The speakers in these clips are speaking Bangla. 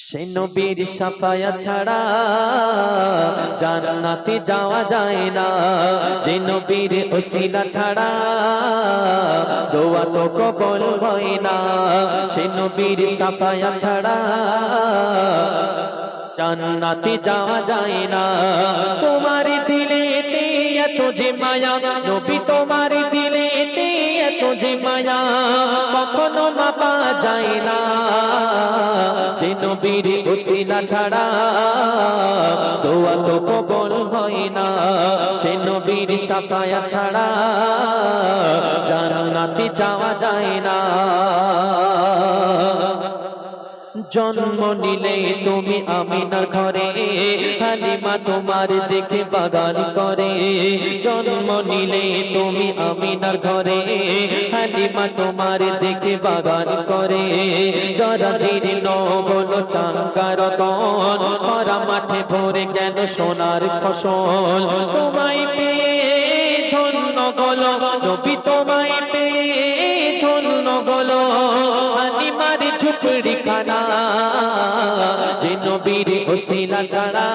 সে নবীর শাফায়াত ছাড়া জান্নাতে যাওয়া যায় না। যে নবীর ওসিলা ছাড়া দোয়া তো কবুল হয় না। সে নবীর শাফায়াত ছাড়া জান্নাতে যাওয়া যায় না। তোমার দিলেতে এত যে মায়া, নবী তোমার দিলেতে এত যে মায়া, কখনো মাপা যায় না। যে নবীর ওসিলা ছাড়া দোয়া তো কবুল হয় না। সে নবীর শাফায়াত ছাড়া জান্নাতে যাওয়া যায় না। জন্ম নিলে তুমি আমিনার ঘরে, হালিমা তোমার দেখে বাগান করে। জন্ম নিলে তুমি আমিনার ঘরে, হালিমা তোমার দেখে বাগান করে। যারা জীর্ণ হলো চাঙ্গার তন, ভরা মাঠে ভরে গেল সোনার ফসল। তোমায় পেয়ে ধন্য গলো নবী, তোমায় পেয়ে ধন্য গলো হালিমার ঝুপড়ি খানা। যে নবীর ওসিলা ছাড়া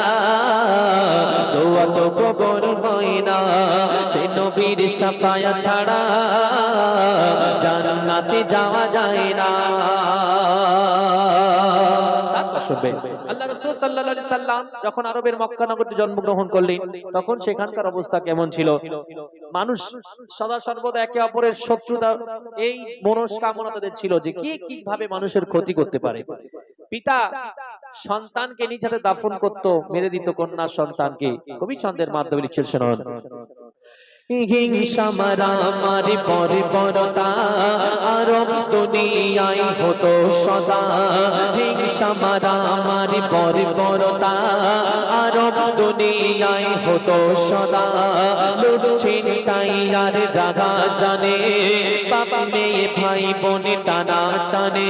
দোয়া তো কবুল হয় না। সে নবীর শাফায়াত ছাড়া জান্নাতে যাওয়া যায় না। আল্লাহ রাসূল সাল্লাল্লাহু আলাইহি সাল্লাম যখন আরবের মক্কা নগরীতে জন্মগ্রহণ করলেন, তখন সেখানকার অবস্থা কেমন ছিল? মানুষ সদা সর্বদা একে অপরের শত্রুতা, এই মনস্কামনা তাদের ছিল যে কিভাবে মানুষের ক্ষতি করতে পারে। পিতা সন্তানকে নিজ হাতে দাফন করত, মেরে দিত কন্যা সন্তানকে। কবি ছন্দের মাধ্যমে লিখছেন, শুনুন। হিংসা মারামারি বর্বরতা আরব দুনিয়ায় হতো সদা। হিংসা মারামারি বর্বরতা আরব দুনিয়ায় হতো সদা। লুট ছিনতাই আর রাগা জানে, বাপ মেয়ে ভাই বোনে টানা টানে।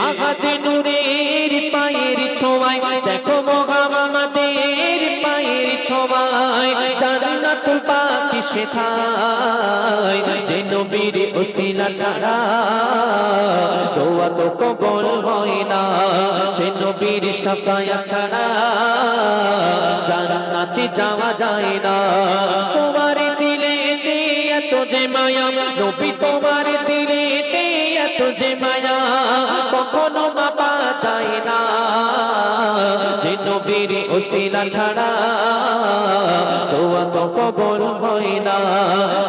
আঘাত নূরের পায়ের ছোঁয়ায়, দেখো মুহাম্মাদের পায়ের ছোঁয়ায় জান্নাতুল বাকি সেথায়। যে নবীর ওসিলা ছাড়া দোয়া তো কবুল হয় না। সে নবীর শাফায়াত ছাড়া জান্নাতে যাওয়া যায় না। তোমার দিলেতে এত যে মায়া, নবী তোমার দিলেতে এত যে মায়া, কখনো মাপা যায় না। যে নবীর ওসিলা ছাড়া দোয়া তো কবুল হয় না।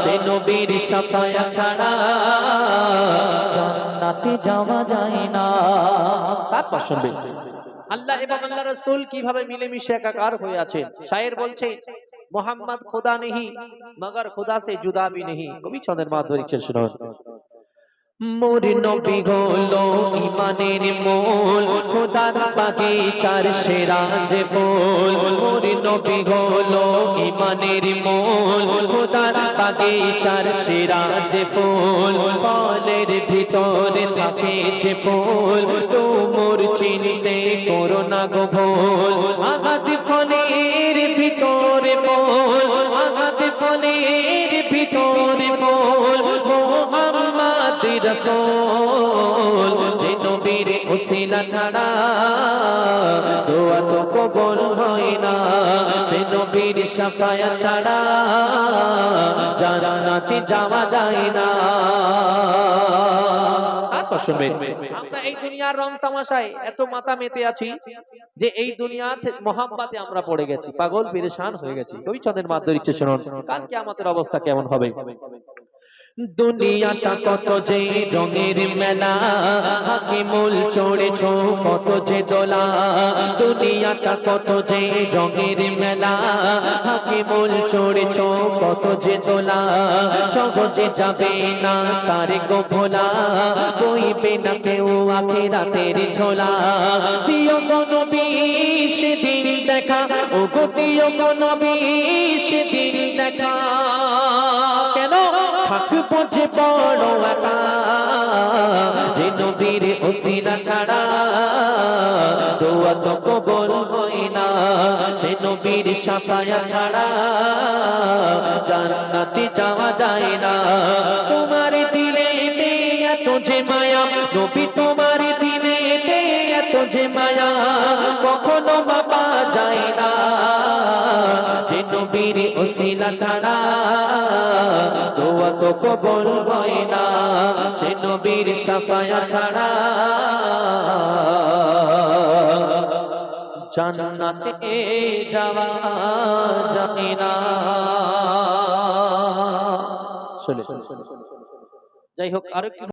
সে নবীর শাফায়াত ছাড়া জান্নাতে যাওয়া যায় না। তারপর শুনবে আল্লাহ এবং আল্লাহ রাসূল কিভাবে মিলেমিশে একাকার হয়ে আছেন। শায়ের বলছে, মোহাম্মদ খুদা নেহি মগর খুদা সে জুদা ভি নেহি। কবি ছন্দের মাধ্যমে লিখছেন, শুনুন। মোর নবী হলো ঈমানের মোল, খোদার বাগিচার সেরা যে ফুল। মোর নবী হলো ঈমানের মোল, খোদার বাগিচার সেরা যে ফুল। ফলের ভিতরে থাকে যে ফুল, তোমর চিনতে করো না গো ভুল। আগাদ ফলের ভিতরে ফুল, আগাদ ফলের ভিতরে ফুল। মোহাম্মদ রাসূল, যে নবীর ওসিলা ছাড়া দোয়া তো কবুল হয় না। সে নবীর শাফায়াত ছাড়া জান্নাতে যাওয়া যায় না। আমরা এই দুনিয়ার রং তামাশায় এত মাথা মেতে আছি যে এই দুনিয়াতে মোহাব্বতে আমরা পড়ে গেছি, পাগল পেরেশান হয়ে গেছি। কবি ছন্দের মাধ্যমে লিখছে, শুনুন। কাল কিয়ামতের অবস্থা কেমন হবে। দুনিয়াটা কত যে রঙের মেলা, হাকিমুল চড়েছ কত যে দোলা। দুনিয়াটা কত যে রঙের মেলা, হাকিমুল চড়েছ কত যে দোলা। সহজে যাবে না তার গো ভোলা, বইবে না কেউ আখিরাতের ঝোলা। দিও গো নবী সেদিন দেখা, ও গো দিও গো নবী সেদিন দেখা। কেন থাকবো যে বড় একা, যে নবীর ওসিলা ছাড়া দোয়া তো কবুল হয় না। সে নবীর শাফায়াত ছাড়া জান্নাতে যাওয়া যায় না। তোমার দিলেতে এত যে মায়া, নবী তোমার দিলেতে এত যে মায়া, সাফায়া কখনো বাবা যায় না, যে নবীর ওসিলা ছাড়া দোয়া তো কবুল হয় না, যে নবীর সাফায়া ছাড়া জান্নাতে যাওয়া যায় না। যাই হোক, আরেকটি